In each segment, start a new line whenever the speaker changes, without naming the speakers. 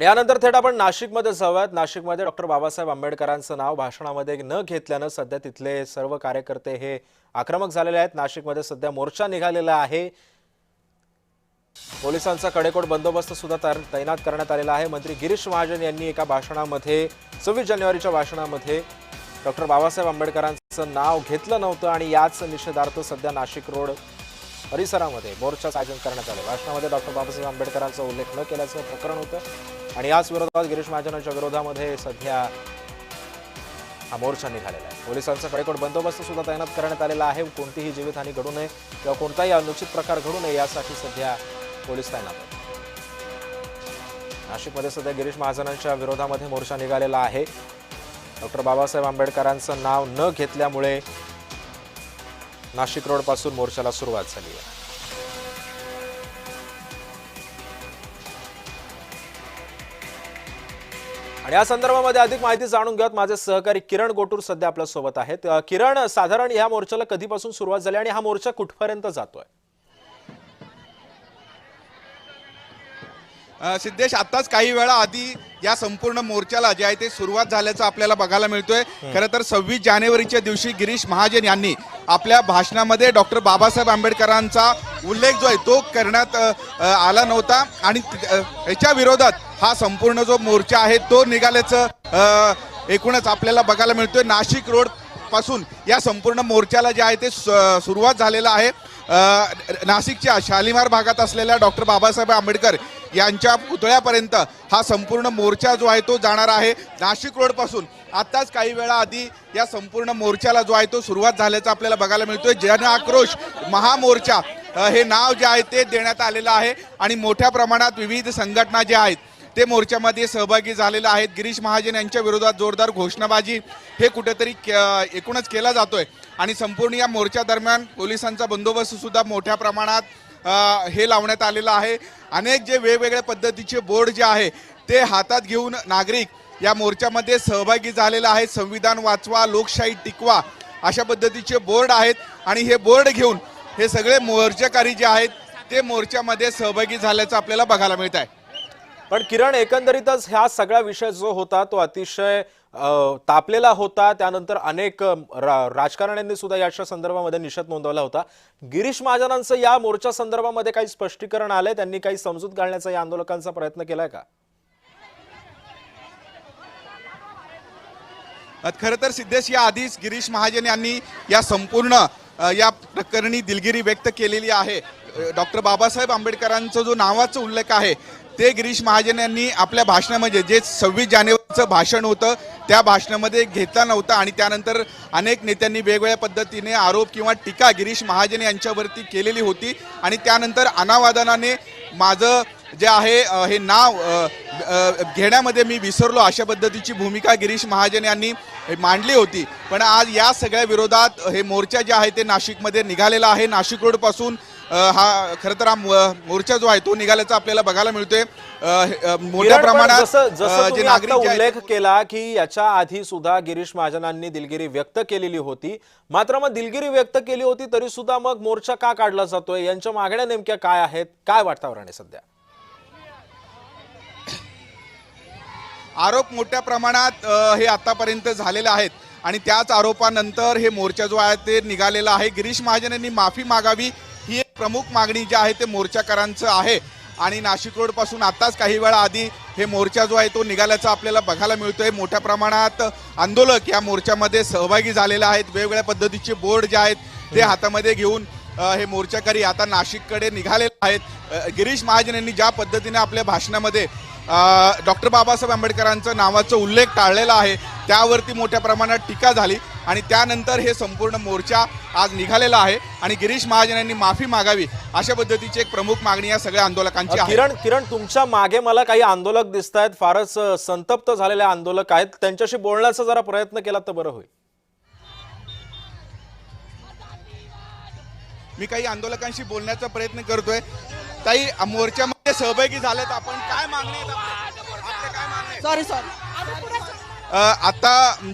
यानंतर थेट आपण नाशिकमध्ये जाऊयात। नाशिकमध्ये डॉक्टर बाबासाहेब आंबेडकरांचं नाव भाषणामध्ये न घेतल्यानं सध्या तिथले सर्व कार्यकर्ते हे आक्रमक झालेले आहेत। नाशिकमध्ये सध्या मोर्चा निघालेला आहे। पोलिसांचा कडेकोट बंदोबस्त सुद्धा तैनात करण्यात आलेला आहे। मंत्री गिरीश महाजन यांनी एका भाषणामध्ये 26 जानेवारीच्या भाषणामध्ये डॉक्टर बाबासाहेब आंबेडकरांचं नाव घेतलं नव्हतं आणि याच निषेधार्थ सध्या नाशिक रोड परिसरामध्ये मोर्चाचं आयोजन करण्यात आलं। भाषणामध्ये डॉक्टर बाबासाहेब आंबेडकरांचा उल्लेख न केल्याचं प्रकरण होतं आणि याच विरोधात गिरीश महाजनांच्या विरोधामध्ये सध्या हा मोर्चा निघालेला आहे। पोलिसांचा कडेकोट बंदोबस्त सुद्धा तैनात करण्यात आलेला आहे। कोणतीही जीवितहानी घडू नये किंवा कोणताही अनुचित प्रकार घडू नये यासाठी सध्या पोलीस तैनात आहेत। नाशिकमध्ये सध्या गिरीश महाजनांच्या विरोधामध्ये मोर्चा निघालेला आहे। डॉक्टर बाबासाहेब आंबेडकरांचं नाव न घेतल्यामुळे नाशिक रोड पासून मोर्चाला सुरुवात झाली आहे। आणि या संदर्भामध्ये अधिक माहिती जाणून घेऊयात। माझे सहकारी किरण गोटूर सध्या आपल्या सोबत आहेत। किरण, साधारण या मोर्चाला कधीपासून सुरुवात झाली आणि हा मोर्चा कुठपर्यंत जातोय?
सिद्धेश, आताच काही वेळा आधी या संपूर्ण मोर्चाला जे आहे ते सुरुवात झाल्याचं आपल्याला बघायला मिळतोय। खरं तर 26 जानेवारीच्या दिवशी गिरीश महाजन यांनी आपल्या भाषणामध्ये डॉक्टर बाबासाहेब आंबेडकरांचा उल्लेख जो आहे तो करण्यात आला नव्हता आणि याच्या विरोधात हा संपूर्ण जो मोर्चा आहे तो निघाल्याचं एकूणच आपल्याला बघायला मिळतोय। नाशिक रोड पासून या संपूर्ण मोर्चाला जे आहे ते सुरुवात झालेला आहे। नाशिकच्या शालिमार भागात असलेल्या डॉक्टर बाबासाहेब आंबेडकर यांच्या पुतळ्यापर्यंत हा संपूर्ण मोर्चा जो आहे तो जाणार आहे। नाशिक रोड पासून आताच काही वेळा आधी या संपूर्ण मोर्चाला जो आहे तो सुरुवात झाल्याचं आपल्याला बघायला मिळतोय। जन आक्रोश महामोर्चा हे नाव जे आहे ते देण्यात आलेलं आहे आणि मोठ्या प्रमाणात विविध संघटना ज्या आहेत ते मोर्चामध्ये सहभागी झालेले आहेत। गिरीश महाजन यांच्या विरोधात जोरदार घोषणाबाजी हे कुठेतरी एकूणच केला जातोय आणि संपूर्ण या मोर्चा दरम्यान पोलिसांचा बंदोबस्त सुद्धा मोठ्या प्रमाणात हे लावण्यात आलेलं आहे। अनेक जे वेगवेगळ्या पद्धतीचे बोर्ड जे आहे ते हातात घेऊन नागरिक या मोर्चामध्ये सहभागी झालेले आहेत। संविधान वाचवा, लोकशाही टिकवा अशा पद्धतीचे बोर्ड आहेत आणि हे बोर्ड घेऊन हे सगळे मोर्चाकारी जे आहेत ते मोर्चामध्ये सहभागी झाल्याचं आपल्याला बघायला मिळत आहे।
पण किरण, एकंदरीतच हा सगळा विषय जो होता तो अतिशय तापलेला होता। त्यानंतर अनेक राजकारण्यांनी सुद्धा याच्या संदर्भामध्ये निषेध नोंदवला होता। गिरीश महाजनांचं या मोर्चा संदर्भामध्ये काही स्पष्टीकरण आलंय? त्यांनी काही समजूत घालण्याचा या आंदोलकांचा प्रयत्न केलाय का?
खरं तर सिद्धेश, या आधीच गिरीश महाजन यांनी या संपूर्ण या प्रकरणी दिलगिरी व्यक्त केलेली आहे। डॉक्टर बाबासाहेब आंबेडकरांचा जो नावाचा उल्लेख आहे ते गिरीश महाजन यांनी आपल्या भाषणामध्ये जे 26 जानेवारीचं भाषण होतं त्या भाषणामध्ये घेतला नव्हता आणि त्यानंतर अनेक नेत्यांनी वेगवेगळ्या पद्धतीने आरोप किंवा टीका गिरीश महाजन यांच्यावरती केलेली होती आणि त्यानंतर अनावादानाने माझं जे आहे हे नाव घेण्यामध्ये मी विसरलो अशा पद्धतीची भूमिका गिरीश महाजन यांनी मांडली होती। पण आज या सगळ्या विरोधात हे मोर्चा जे आहे ते नाशिकमध्ये निघालेला आहे। नाशिक रोड पासून हा खरं तर हा मोर्चा जो आहे तो निघाल्याचा आपल्याला बघायला मिळतोय। मोठ्या प्रमाणात
जे नागरिक उल्लेख केला की याच्या आधी सुद्धा गिरीश महाजनांनी दिलगिरी व्यक्त केलेली होती, मात्र मग दिलगिरी व्यक्त केली होती तरी सुद्धा मग मोर्चा का काढला जातोय? यांच्या मागण्या नेमक्या काय आहेत? काय वातावरण आहे सध्या?
आरोप मोठ्या प्रमाणात हे आतापर्यंत झालेले आहेत आणि त्याच आरोपानंतर हे मोर्चा जो आहे ते निघालेला आहे। गिरीश महाजन यांनी माफी मागावी ही एक प्रमुख मागणी जी आहे ते मोर्चाकारांचं आहे आणि नाशिक रोड पासून आताच काही वेळा आधी हे मोर्चा जो आहे तो निघाल्याचा आपल्याला बघायला मिळतोय। मोठ्या प्रमाणात आंदोलक या मोर्चामध्ये सहभागी झालेले आहेत। वेगवेगळ्या पद्धतीचे बोर्ड जे आहेत ते हातामध्ये घेऊन हे मोर्चाकारी आता नाशिककडे निघालेले आहेत। गिरीश महाजन यांनी ज्या पद्धतीने आपल्या भाषणामध्ये डॉक्टर बाबासाहेब आंबेडकरांचं नावाचा उल्लेख टाळलेला आहे त्यावरती मोठ्या प्रमाणात टीका झाली आणि त्यानंतर हे संपूर्ण मोर्चा आज निघालेला आहे आणि गिरीश महाजन यांनी माफी मागावी अशा पद्धतीची एक प्रमुख मागणी या सगळ्या आंदोलकांची आहे।
किरण, तुमच्या मागे मला काही आंदोलक दिसत आहेत, फारच संतप्त झालेले आंदोलक आहेत, त्यांच्याशी बोलण्याचा जरा प्रयत्न केला तर बरं होईल।
मी काही आंदोलकांशी बोलण्याचा प्रयत्न करतोय। ताई, मोर्चामध्ये सहभागी झालेत आपण, काय मागणी आहेत आपले काय मागणी? सॉरी आता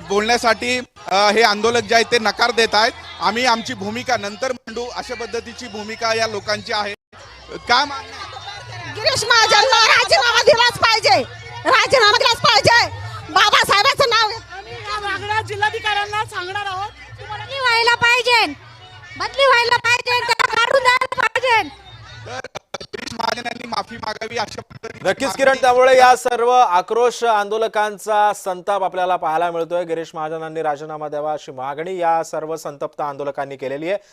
बोलण्यासाठी हे आंदोलक जे आहेत ते नकार देत आहेत। आम्ही आमची भूमिका नंतर मांडू अशा पद्धतीची भूमिका या लोकांची आहे। काय मागणी?
गिरीश महाजनला राजीनामा दिलाच पाहिजे। बदली व्हायला पाहिजे, त्याला काढून द्यायला पाहिजे.
गिरीश महाजन यांनी माफी मागावी अशा पद्धतीने
नक्कीच किरण, त्यामुळे या सर्व आक्रोश आंदोलकांचा संताप आपल्याला पाहायला मिळतोय. गिरीश महाजनांनी राजीनामा द्यावा अशी मागणी या सर्व संतप्त आंदोलकांनी केलेली आहे.